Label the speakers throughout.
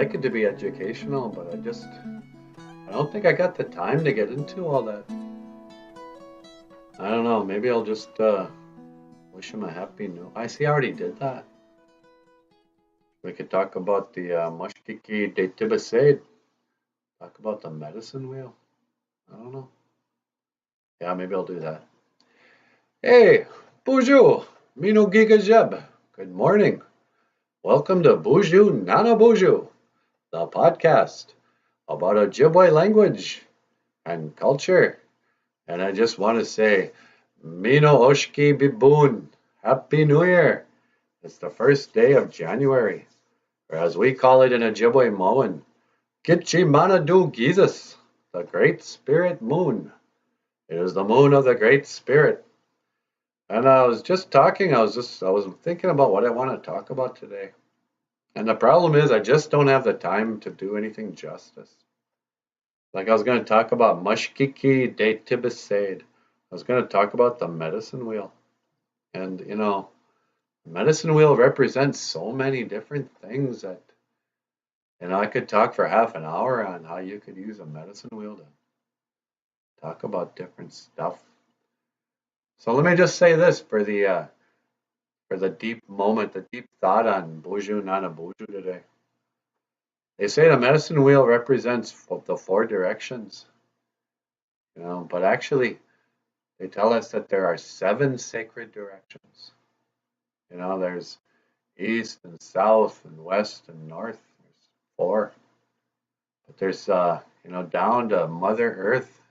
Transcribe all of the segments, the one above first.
Speaker 1: like it to be educational, but I don't think I got the time to get into all that. I don't know, maybe I'll just wish him a happy new. I see, I already did that. We could talk about the Mashkikii Detibised. Talk about the medicine wheel. I don't know. Yeah, maybe I'll do that. Hey, BOOZHOO, Mino Giga Jeb. Good morning. Welcome to BOOZHOO Nana BOOZHOO, the podcast about Ojibwe language and culture. And I just want to say, Mino Oshki Biboon, Happy New Year. It's the first day of January, or as we call it in Ojibwe Moan, Kitchi Manadu Jesus, the Great Spirit Moon. It is the moon of the Great Spirit. And I was just talking, I was thinking about what I want to talk about today. And the problem is I just don't have the time to do anything justice. Like I was going to talk about Mashkikii Detibised. I was going to talk about the medicine wheel. And the medicine wheel represents so many different things that I could talk for half an hour on how you could use a medicine wheel to talk about different stuff. So let me just say this for the deep moment, the deep thought on BOOZHOO Nana BOOZHOO today. They say the medicine wheel represents the four directions, but actually they tell us that there are seven sacred directions. There's east and south and west and north. There's four. But there's down to Mother Earth,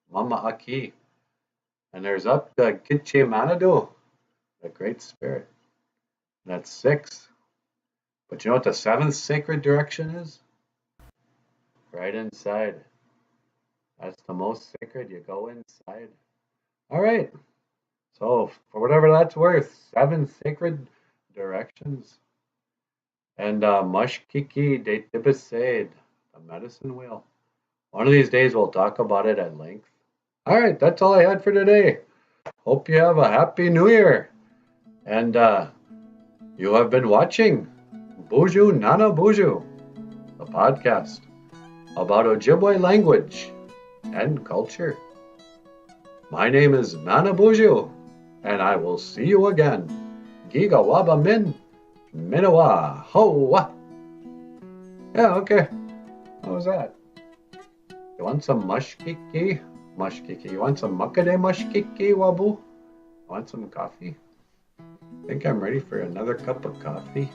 Speaker 1: Mama Aki. And there's up to Kitche Manadu, the Great Spirit. And that's six. But you know what the seventh sacred direction is? Right inside. That's the most sacred. You go inside. All right. So for whatever that's worth, seven sacred directions. And Mashkikii Detibised, the medicine wheel. One of these days we'll talk about it at length. All right, that's all I had for today. Hope you have a happy new year. And you have been watching BOOZHOO Nana BOOZHOO, the podcast about Ojibwe language and culture. My name is Nana BOOZHOO, and I will see you again. Giga Waba Min Minawa Hoa. Yeah, okay. What was that? You want some Mashkikii? Mashkikii. You want some Makade Mashkikii, Wabu? Want some coffee? I think I'm ready for another cup of coffee.